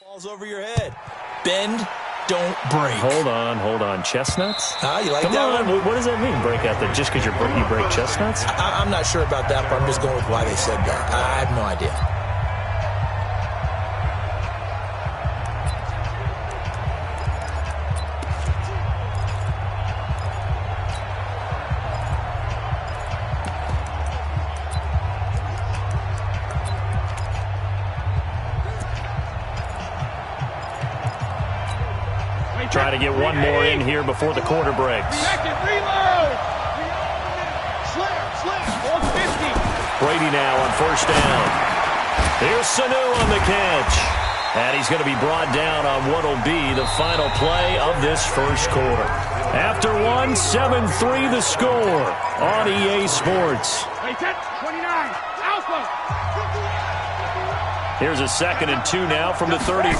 Ball's over your head. Bend, don't break. Hold on. Chestnuts? You like Come that on. one? What does that mean, break out there? Just because you break chestnuts? I'm not sure about that, but I'm just going with why they said that. I have no idea. Try to get one more in here before the quarter breaks. Brady now on first down. Here's Sanu on the catch. And he's going to be brought down on what will be the final play of this first quarter. After one, 7-3 the score on EA Sports. Here's a 2nd and 2 now from the 33.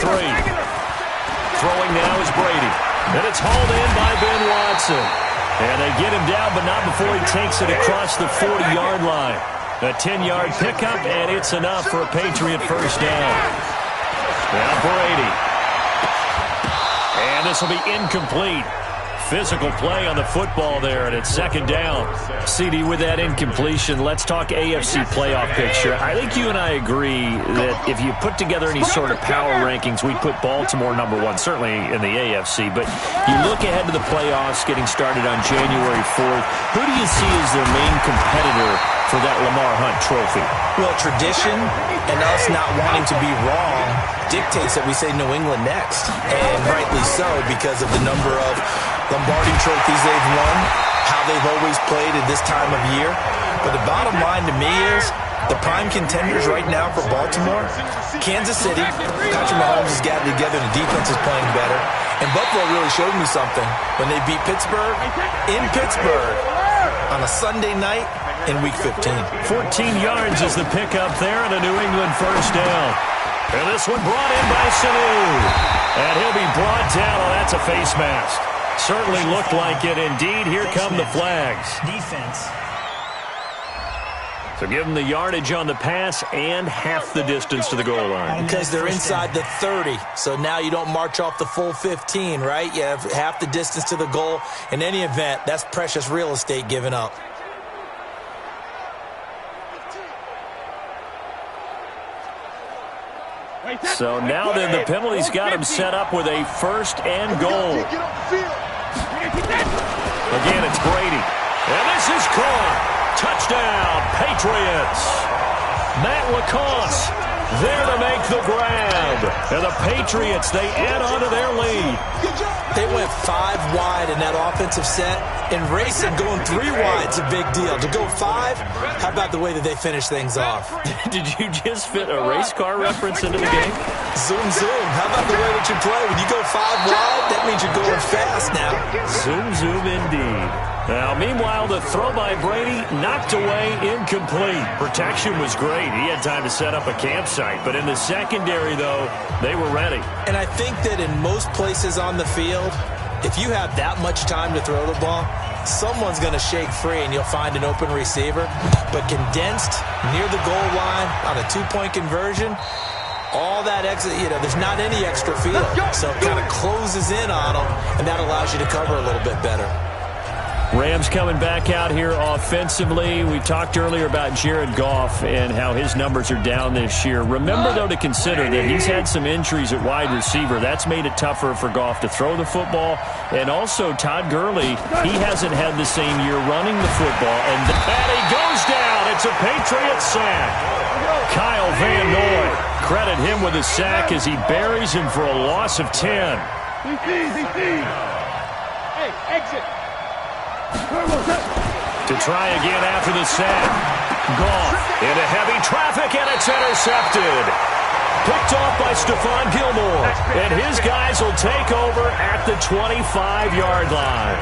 Throwing now is Brady. And it's hauled in by Ben Watson. And they get him down, but not before he takes it across the 40-yard line. A 10-yard pickup, and it's enough for a Patriot first down. Now Brady. And this will be incomplete. Physical play on the football there, and it's 2nd down. CD, with that incompletion, let's talk AFC playoff picture. I think you and I agree that if you put together any sort of power rankings, we'd put Baltimore number 1, certainly in the AFC. But you look ahead to the playoffs getting started on January 4th. Who do you see as their main competitor for that Lamar Hunt trophy? Well, tradition and us not wanting to be wrong dictates that we say New England next. And rightly so, because of the number of Lombardi trophies they've won, how they've always played at this time of year. But the bottom line to me is the prime contenders right now for Baltimore, Kansas City. Patrick Mahomes has gathered together, the defense is playing better. And Buffalo really showed me something when they beat Pittsburgh in Pittsburgh on a Sunday night in Week 15. 14 yards is the pickup there, and a New England first down. And this one brought in by Sanu. And he'll be brought down. Oh, that's a face mask. Certainly looked like it. Indeed, here come the flags. Defense. So give them the yardage on the pass and half the distance to the goal line. Because they're inside the 30. So now you don't march off the full 15, right? You have half the distance to the goal. In any event, that's precious real estate given up. So now then the penalty's got him set up with a 1st and goal. Again, it's Brady. And this is caught. Touchdown, Patriots. Matt LaCosse there to make the grab. And the Patriots, they add on to their lead. They went 5 wide in that offensive set. In racing, going 3 wide's a big deal. To go 5, how about the way that they finish things off? Did you just fit a race car reference into the game? Zoom, zoom. How about the way that you play? When you go 5 wide, that means you're going fast now. Zoom, zoom indeed. Now, meanwhile, the throw by Brady knocked away, incomplete. Protection was great. He had time to set up a campsite. But in the secondary, though, they were ready. And I think that in most places on the field, if you have that much time to throw the ball, someone's going to shake free and you'll find an open receiver. But condensed near the goal line on a 2-point conversion, all that exit, there's not any extra field. So it kind of closes in on them, and that allows you to cover a little bit better. Rams coming back out here offensively. We talked earlier about Jared Goff and how his numbers are down this year. Remember, though, to consider that he's had some injuries at wide receiver. That's made it tougher for Goff to throw the football. And also, Todd Gurley, he hasn't had the same year running the football. And he goes down. It's a Patriot sack. Kyle Van Noy, credit him with a sack as he buries him for a loss of 10. Hey, exit. To try again after the sack. Goff into heavy traffic, and it's intercepted. Picked off by Stephon Gilmore. And his guys will take over at the 25-yard line.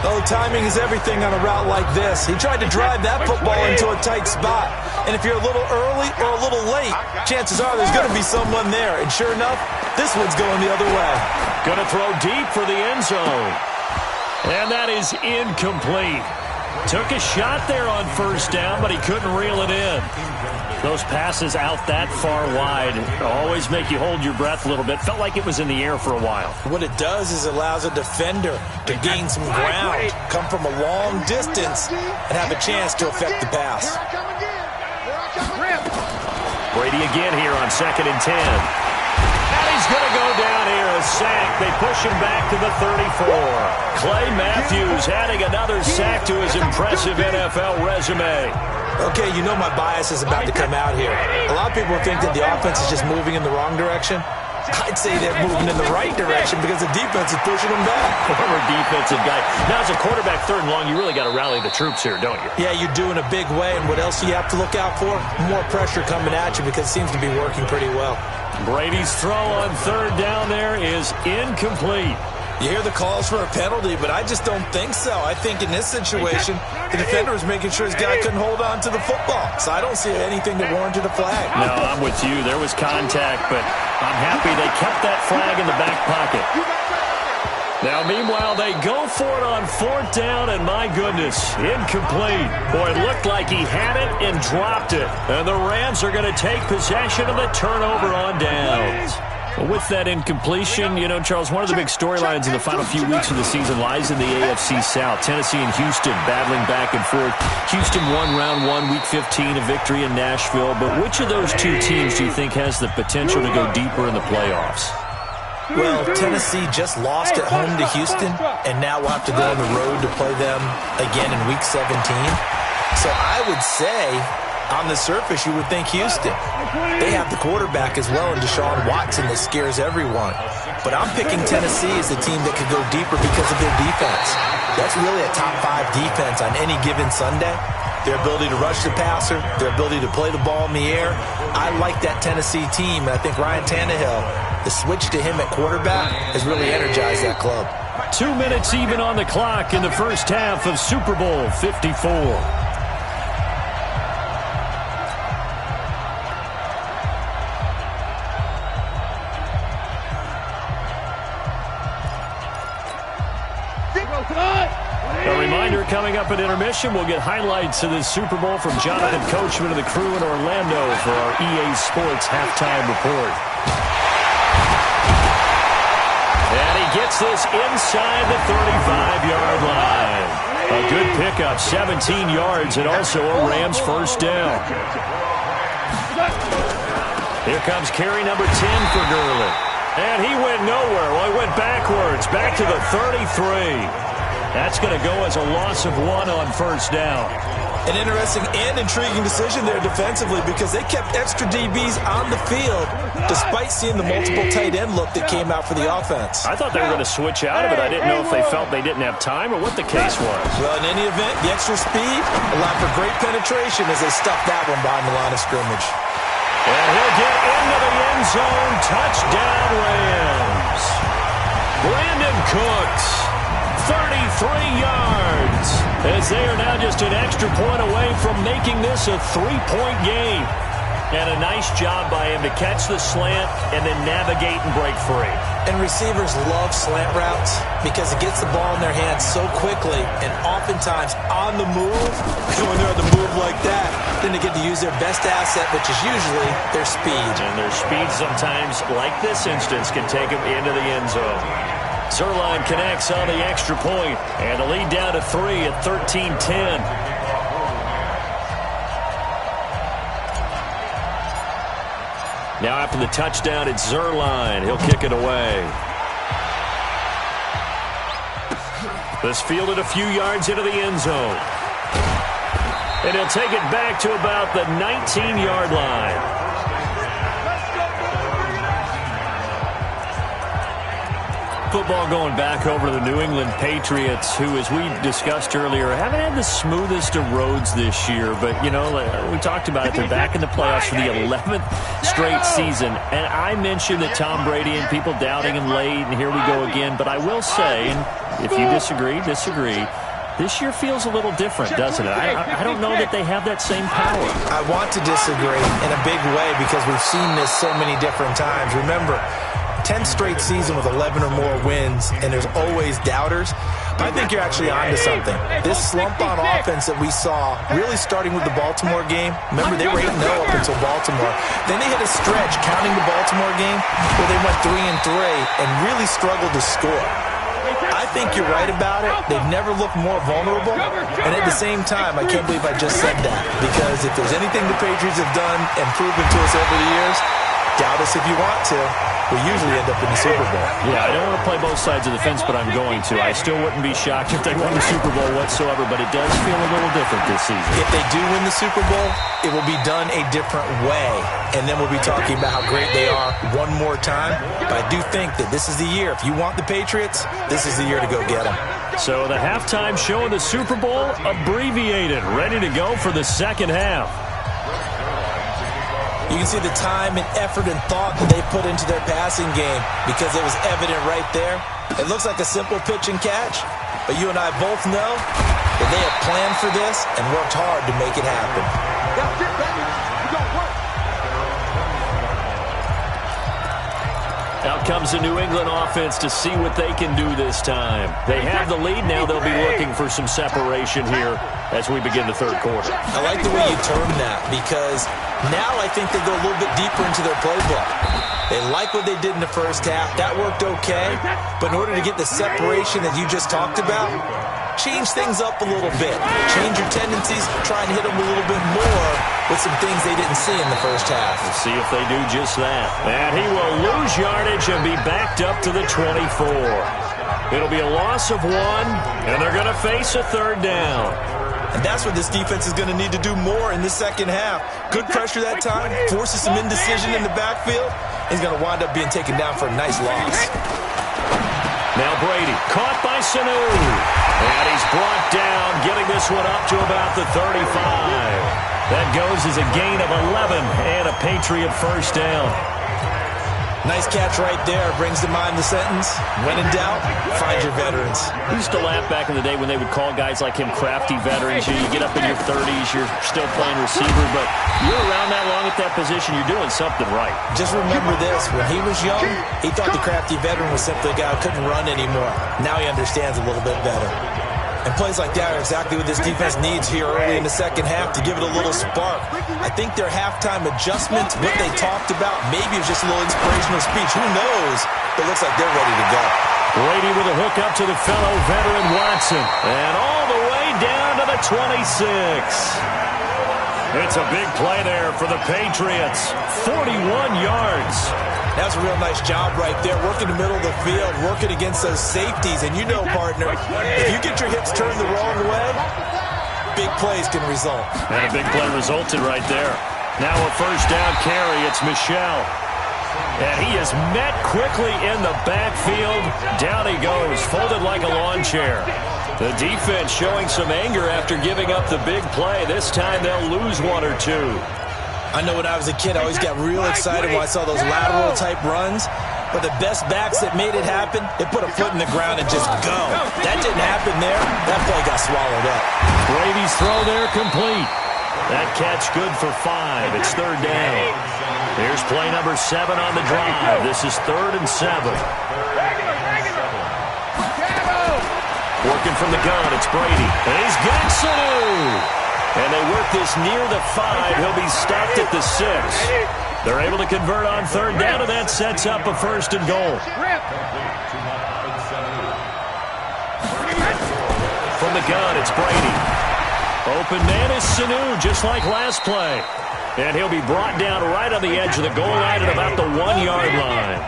Oh, timing is everything on a route like this. He tried to drive that football into a tight spot. And if you're a little early or a little late, chances are there's going to be someone there. And sure enough, this one's going the other way. Going to throw deep for the end zone. And that is incomplete. Took a shot there on first down, but he couldn't reel it in. Those passes out that far wide always make you hold your breath a little bit. Felt like it was in the air for a while. What it does is it allows a defender to gain some ground, come from a long distance, and have a chance to affect the pass. Brady again here on 2nd and 10. And he's going to go down here, a sack. They push him back to the 34. Clay Matthews adding another sack to his impressive NFL resume. Okay, you know my bias is about to come out here. A lot of people think that the offense is just moving in the wrong direction. I'd say they're moving in the right direction because the defense is pushing them back. Former defensive guy. Now, as a quarterback 3rd and long, you really got to rally the troops here, don't you? Yeah, you do in a big way. And what else do you have to look out for? More pressure coming at you because it seems to be working pretty well. Brady's throw on 3rd down there is incomplete. You hear the calls for a penalty, but I just don't think so. I think in this situation, the defender was making sure his guy couldn't hold on to the football. So I don't see anything that warranted a flag. No, I'm with you. There was contact, but I'm happy they kept that flag in the back pocket. Now, meanwhile, they go for it on 4th down, and my goodness, incomplete. Boy, it looked like he had it and dropped it. And the Rams are going to take possession of the turnover on downs. Well, with that incompletion, you know, Charles, one of the big storylines in the final few weeks of the season lies in the AFC South. Tennessee and Houston battling back and forth. Houston won round 1, week 15, a victory in Nashville. But which of those two teams do you think has the potential to go deeper in the playoffs? Well, Tennessee just lost at home to Houston, and now we'll have to go on the road to play them again in week 17. So I would say, on the surface, you would think Houston. They have the quarterback as well in Deshaun Watson that scares everyone. But I'm picking Tennessee as the team that could go deeper because of their defense. That's really a top 5 defense on any given Sunday. Their ability to rush the passer, their ability to play the ball in the air. I like that Tennessee team, and I think Ryan Tannehill, the switch to him at quarterback, has really energized that club. 2 minutes even on the clock in the first half of Super Bowl 54. A reminder, coming up at intermission, we'll get highlights of this Super Bowl from Jonathan Coachman and the crew in Orlando for our EA Sports halftime report. And he gets this inside the 35-yard line. A good pickup, 17 yards, and also a Rams first down. Here comes carry number 10 for Gurley. And he went nowhere. Well, he went backwards, back to the 33. That's going to go as a loss of 1 on first down. An interesting and intriguing decision there defensively because they kept extra DBs on the field despite seeing the multiple tight end look that came out for the offense. I thought they were going to switch out of it. I didn't know if they felt they didn't have time or what the case was. Well, in any event, the extra speed allowed for great penetration as they stuffed that one behind the line of scrimmage. And he'll get into the end zone. Touchdown, Rams. Brandon Cooks. 33 yards as they are now just an extra point away from making this a 3-point game. And a nice job by him to catch the slant and then navigate and break free. And receivers love slant routes because it gets the ball in their hands so quickly and oftentimes on the move. And when they're on the move like that, then they get to use their best asset, which is usually their speed. And their speed sometimes, like this instance, can take them into the end zone. Zerline connects on the extra point, and the lead down to 3 at 13-10. Now after the touchdown, it's Zerline. He'll kick it away. This fielded a few yards into the end zone. And he'll take it back to about the 19-yard line. Football going back over to the New England Patriots, who, as we discussed earlier, haven't had the smoothest of roads this year. But, you know, we talked about it. They're back in the playoffs for the 11th straight season. And I mentioned that Tom Brady and people doubting him late, and here we go again. But I will say, and if you disagree, this year feels a little different, doesn't it? I don't know that they have that same power. I want to disagree in a big way because we've seen this so many different times. Remember, 10th straight season with 11 or more wins, and there's always doubters. I think you're actually onto something. This slump on offense that we saw, really starting with the Baltimore game. Remember, they were 8-0 up until Baltimore. Then they hit a stretch, counting the Baltimore game, where they went 3-3 and really struggled to score. I think you're right about it. They've never looked more vulnerable. And at the same time, I can't believe I just said that. Because if there's anything the Patriots have done and proven to us over the years, doubt us if you want to, we usually end up in the Super Bowl. Yeah, I don't want to play both sides of the fence, but I'm going to. I still wouldn't be shocked if they won the Super Bowl whatsoever, but it does feel a little different this season. If they do win the Super Bowl, it will be done a different way. And then we'll be talking about how great they are one more time. But I do think that this is the year. If you want the Patriots, this is the year to go get them. So the halftime show of the Super Bowl, abbreviated, ready to go for the second half. You can see the time and effort and thought that they put into their passing game because it was evident right there. It looks like a simple pitch and catch, but you and I both know that they have planned for this and worked hard to make it happen. Out comes the New England offense to see what they can do this time. They have the lead now. They'll be looking for some separation here as we begin the third quarter. I like the way you term that because now I think they go a little bit deeper into their playbook. They like what they did in the first half. That worked okay. But in order to get the separation that you just talked about, change things up a little bit. Change your tendencies. Try and hit them a little bit more with some things they didn't see in the first half. We'll see if they do just that. And he will lose yardage and be backed up to the 24. It'll be a loss of 1, and they're going to face a third down. And that's what this defense is going to need to do more in the second half. Good pressure that time, forces some indecision in the backfield. He's going to wind up being taken down for a nice loss. Now Brady, caught by Sanu. And he's brought down, getting this one up to about the 35. That goes as a gain of 11 and a Patriot first down. Nice catch right there. Brings to mind the sentence, when in doubt, find your veterans. We used to laugh back in the day when they would call guys like him crafty veterans. You get up in your 30s, you're still playing receiver, but you're around that long at that position, you're doing something right. Just remember this. When he was young, he thought the crafty veteran was simply a guy who couldn't run anymore. Now he understands a little bit better. And plays like that are exactly what this defense needs here early in the second half to give it a little spark. I think their halftime adjustments, what they talked about, maybe it was just a little inspirational speech. Who knows? But it looks like they're ready to go. Brady with a hook up to the fellow veteran Watson. And all the way down to the 26. It's a big play there for the Patriots. 41 yards. That's a real nice job right there. Working the middle of the field, working against those safeties. And you know, partner, if you get your hips turned the wrong way, big plays can result. And a big play resulted right there. Now a first down carry. It's Michel. And he is met quickly in the backfield. Down he goes, folded like a lawn chair. The defense showing some anger after giving up the big play. This time they'll lose 1 or 2. I know when I was a kid, I always got real excited when I saw those lateral-type runs. But the best backs that made it happen, they put a foot in the ground and just go. That didn't happen there. That play got swallowed up. Brady's throw there complete. That catch good for 5. It's third down. Here's play number 7 on the drive. This is 3rd and 7. Working from the gun, it's Brady. And he's got Sanu. And they work this near the 5. He'll be stopped at the 6. They're able to convert on third down, and that sets up a 1st and goal. From the gun, it's Brady. Open man is Sanu, just like last play. And he'll be brought down right on the edge of the goal line at about the 1-yard line.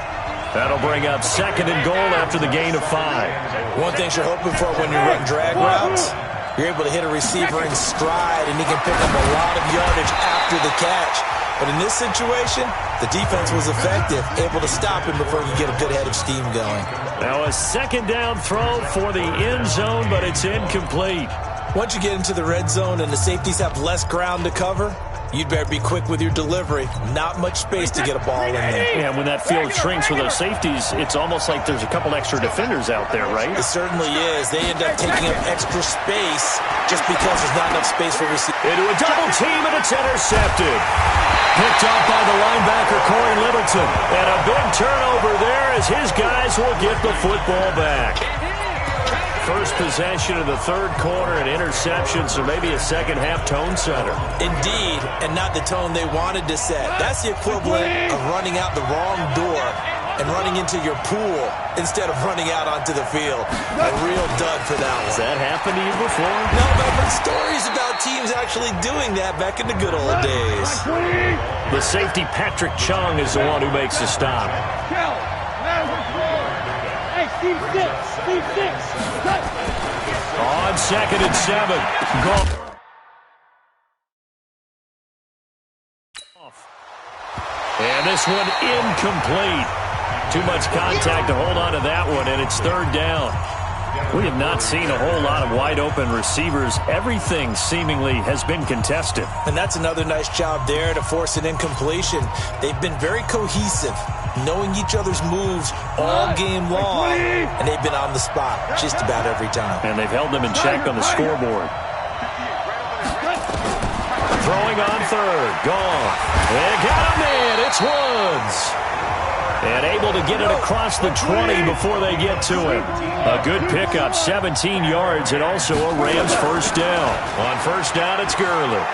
That'll bring up 2nd and goal after the gain of 5. One thing you're hoping for when you run drag routes, you're able to hit a receiver in stride, and he can pick up a lot of yardage after the catch. But in this situation, the defense was effective, able to stop him before he could get a good head of steam going. Now a 2nd down throw for the end zone, but it's incomplete. Once you get into the red zone and the safeties have less ground to cover, you'd better be quick with your delivery. Not much space to get a ball in there. Yeah, when that field shrinks for those safeties, it's almost like there's a couple extra defenders out there, right? It certainly is. They end up taking up extra space just because there's not enough space for receivers. Into a double team, and it's intercepted. Picked up by the linebacker, Corey Littleton. And a big turnover there as his guys will get the football back. first possession of the third quarter, an interception, so maybe a second-half tone setter. Indeed, and not the tone they wanted to set. That's the equivalent of running out the wrong door and running into your pool instead of running out onto the field. A real dud for that one. Has that happened to you before? No, but stories about teams actually doing that back in the good old days. The safety, Patrick Chung, is the one who makes the stop. On 2nd and 7. Goff. And this one incomplete. Too much contact to hold on to that one, and it's third down. We have not seen a whole lot of wide-open receivers. Everything seemingly has been contested. And that's another nice job there to force an incompletion. They've been very cohesive, knowing each other's moves all game long, and they've been on the spot just about every time. And they've held them in check on the scoreboard. Throwing on third. Gone. They got him in. It's Woods. And able to get it across the 20 before they get to him. A good pickup, 17 yards, and also a Rams first down. On first down, it's Gurley.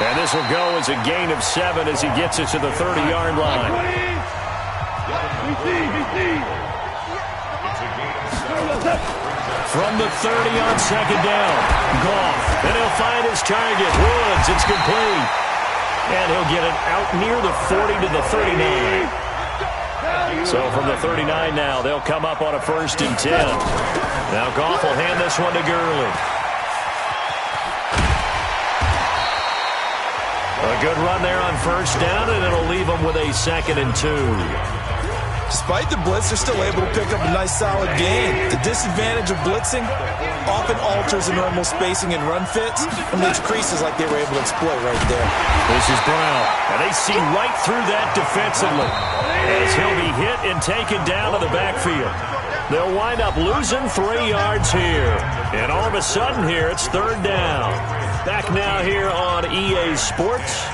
And this will go as a gain of 7 as he gets it to the 30-yard line. From the 30 on second down. Goff. And he'll find his target. Woods. It's complete. And he'll get it out near the 40 to the 39. So from the 39 now, they'll come up on a 1st and 10. Now Goff will hand this one to Gurley. A good run there on first down, and it'll leave them with a 2nd and 2. Despite the blitz, they're still able to pick up a nice, solid gain. The disadvantage of blitzing often alters the normal spacing and run fits and makes creases like they were able to exploit right there. This is Brown, and they see right through that defensively as he'll be hit and taken down to the backfield. They'll wind up losing 3 yards here. And all of a sudden here, it's third down. Back now here on EA Sports.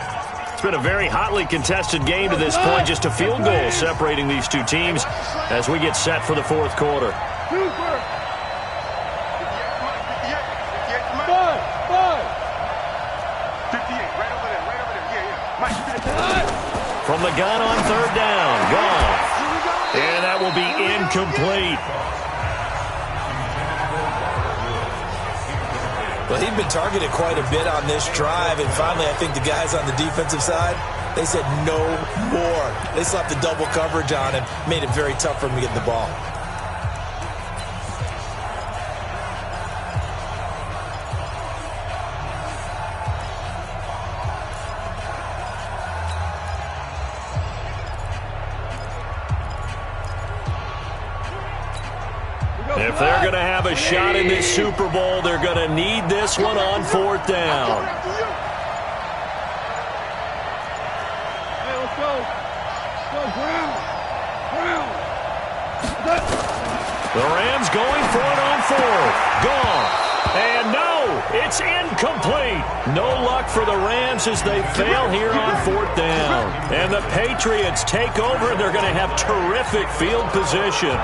It's been a very hotly contested game to this point. Just a field goal separating these two teams as we get set for the fourth quarter. From the gun on third down. Gone. And that will be incomplete. Well, he'd been targeted quite a bit on this drive, and finally I think the guys on the defensive side, they said no more. They slapped the double coverage on him, made it very tough for him to get the ball. If they're going to have a shot in this Super Bowl, they're going to need this one on fourth down. The Rams going for it on fourth. Gone. And no, it's incomplete. No luck for the Rams as they fail here on fourth down. And the Patriots take over, and they're going to have terrific field position.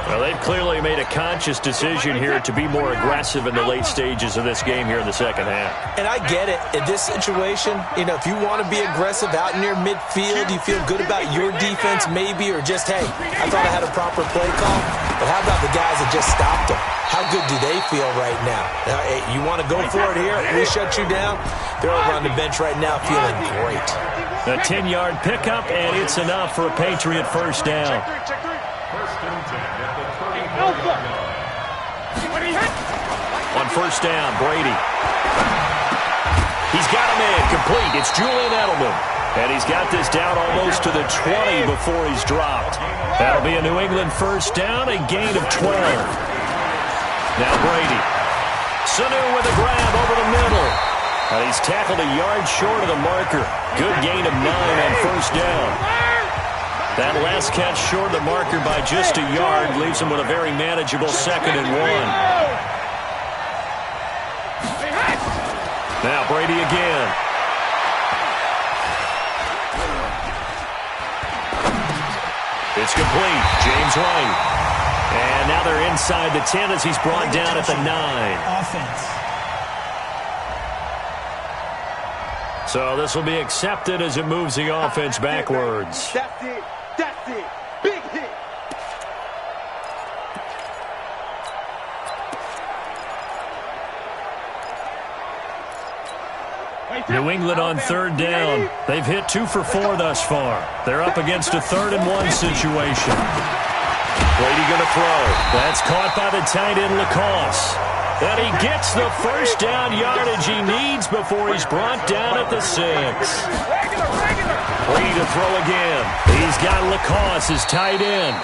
Well, they've clearly made a conscious decision here to be more aggressive in the late stages of this game here in the second half. And I get it. In this situation, you know, if you want to be aggressive out near midfield, you feel good about your defense maybe, or just, hey, I thought I had a proper play call. But how about the guys that just stopped them? How good do they feel right now? Hey, you want to go for it here? We shut you down? They're over on the bench right now feeling great. A 10-yard pickup, and it's enough for a Patriot first down. On first down, Brady. He's got him in, complete. It's Julian Edelman. And he's got this down almost to the 20 before he's dropped. That'll be a New England first down, a gain of 12. Now Brady. Sanu with a grab over the middle. And he's tackled a yard short of the marker. Good gain of 9 on first down. That last catch short of the marker by just a yard leaves him with a very manageable 2nd and 1. Now Brady again. It's complete. James White. And now they're inside the 10 as he's brought down at the 9. Offense. So this will be accepted as it moves the offense backwards. That's it. That's it. Big hit. New England on third down. They've hit 2 for 4 thus far. They're up against a 3rd and 1 situation. Brady going to throw. That's caught by the tight end, Lacoste. And he gets the first down yardage he needs before he's brought down at the 6. Brady to throw again. He's got Lacoste as tight end.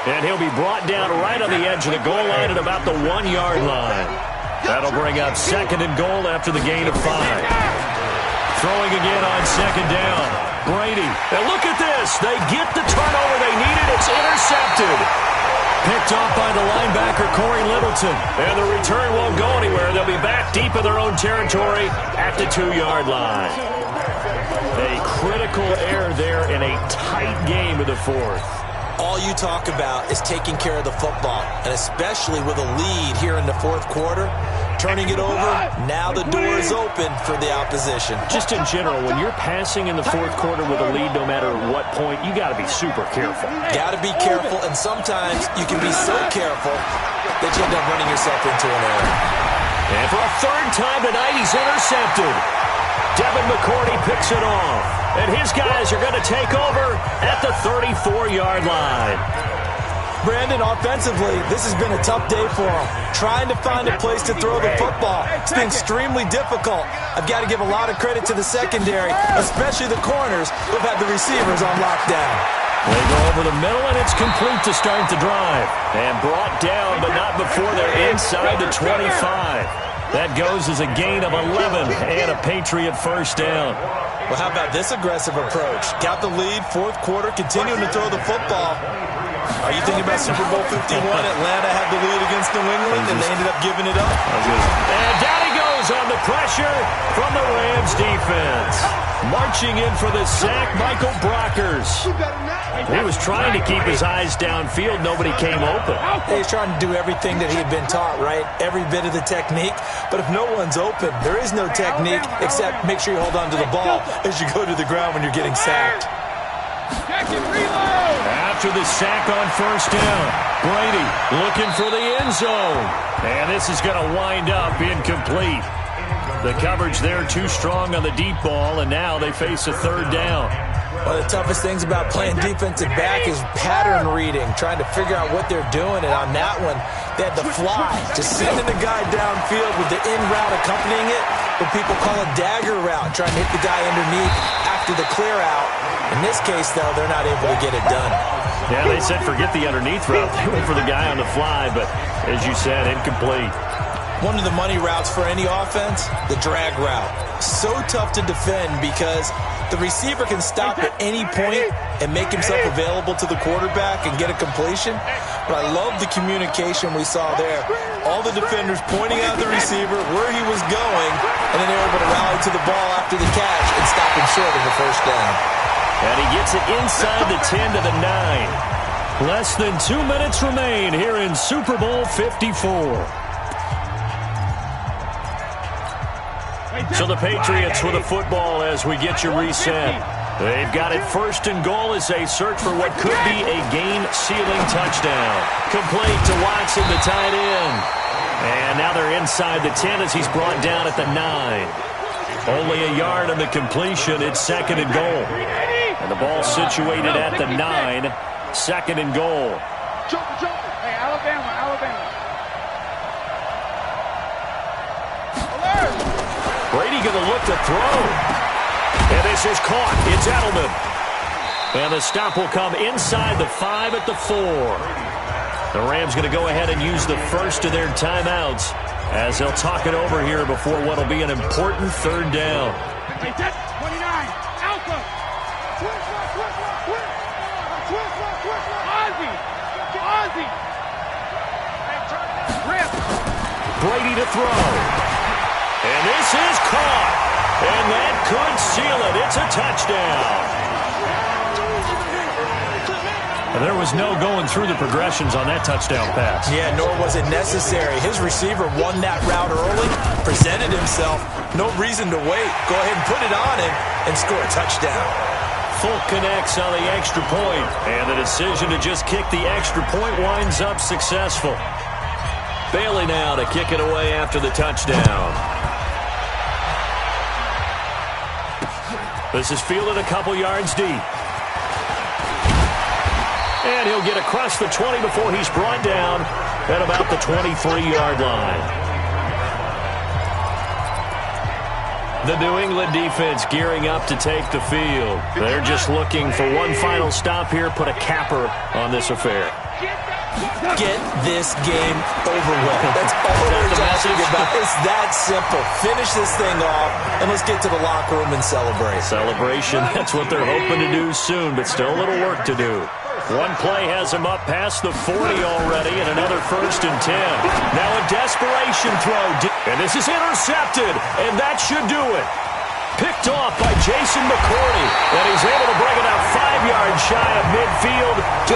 And he'll be brought down right on the edge of the goal line at about the 1-yard line. That'll bring up 2nd and goal after the gain of 5. Throwing again on 2nd down. Brady. And look at this. They get the turnover they needed. It's intercepted. Picked off by the linebacker, Corey Littleton. And the return won't go anywhere. They'll be back deep in their own territory at the 2-yard line. A critical error there in a tight game of the 4th. All you talk about is taking care of the football, and especially with a lead here in the 4th quarter. Turning it over, now the door is open for the opposition. Just in general, when you're passing in the 4th quarter with a lead, no matter what point, you got to be super careful. Got to be careful, and sometimes you can be so careful that you end up running yourself into an error. And for a 3rd time tonight, he's intercepted. Devin McCourty picks it off. And his guys are going to take over at the 34-yard line. Brandon, offensively, this has been a tough day for him. Trying to find a place to throw the football. It's been extremely difficult. I've got to give a lot of credit to the secondary, especially the corners who've had the receivers on lockdown. They go over the middle, and it's complete to start the drive. And brought down, but not before they're inside the 25. That goes as a gain of 11 and a Patriot first down. Well, how about this aggressive approach? Got the lead, 4th quarter, continuing to throw the football. Are you thinking about Super Bowl 51? Atlanta had the lead against New England, and they ended up giving it up. And down he goes on the pressure from the Rams defense. Marching in for the sack, Michael Brockers. He was trying to keep his eyes downfield. Nobody came open. He's trying to do everything that he had been taught, right? Every bit of the technique. But if no one's open, there is no technique except make sure you hold on to the ball as you go to the ground when you're getting sacked. After the sack on first down, Brady looking for the end zone. And this is going to wind up incomplete. The coverage there too strong on the deep ball, and now they face a 3rd down. One of the toughest things about playing defensive back is pattern reading, trying to figure out what they're doing. And on that one, they had the fly, just sending the guy downfield with the in route accompanying it, what people call a dagger route, trying to hit the guy underneath after the clear out. In this case, though, they're not able to get it done. Yeah, they said forget the underneath route. They went for the guy on the fly, but as you said, incomplete. One of the money routes for any offense, the drag route. So tough to defend because the receiver can stop at any point and make himself available to the quarterback and get a completion. But I love the communication we saw there. All the defenders pointing out the receiver, where he was going, and then they were able to rally to the ball after the catch and stop him short of the first down. And he gets it inside the 10 to the 9. Less than 2 minutes remain here in Super Bowl 54. So the Patriots with the football as we get you reset. They've got it 1st and goal as they search for what could be a game-sealing touchdown. Complete to Watson, the tight end. And now they're inside the 10 as he's brought down at the 9. Only a yard on the completion. It's 2nd and goal. And the ball situated at the 9. 2nd and goal. Hey, Alabama. Brady going to look to throw. And this is caught. It's Edelman. And the stop will come inside the 5 at the 4. The Rams going to go ahead and use the first of their timeouts as they'll talk it over here before what will be an important 3rd down. 29, Alpha. Ozzy. Brady to throw. And this is caught. And that could seal it. It's a touchdown. There was no going through the progressions on that touchdown pass. Yeah, nor was it necessary. His receiver won that route early, presented himself. No reason to wait. Go ahead and put it on him and score a touchdown. Full connects on the extra point, and the decision to just kick the extra point winds up successful. Bailey now to kick it away after the touchdown. This is fielded a couple yards deep. And he'll get across the 20 before he's brought down at about the 23-yard line. The New England defense gearing up to take the field. They're just looking for one final stop here, put a capper on this affair. Get this game over with. That's all we're talking about. It's that simple. Finish this thing off, and let's get to the locker room and celebrate. Celebration, that's what they're hoping to do soon, but still a little work to do. One play has him up past the 40 already, and another 1st and 10. Now a desperation throw, and this is intercepted, and that should do it. Picked off by Jason McCourty, and he's able to bring it out 5 yards shy of midfield to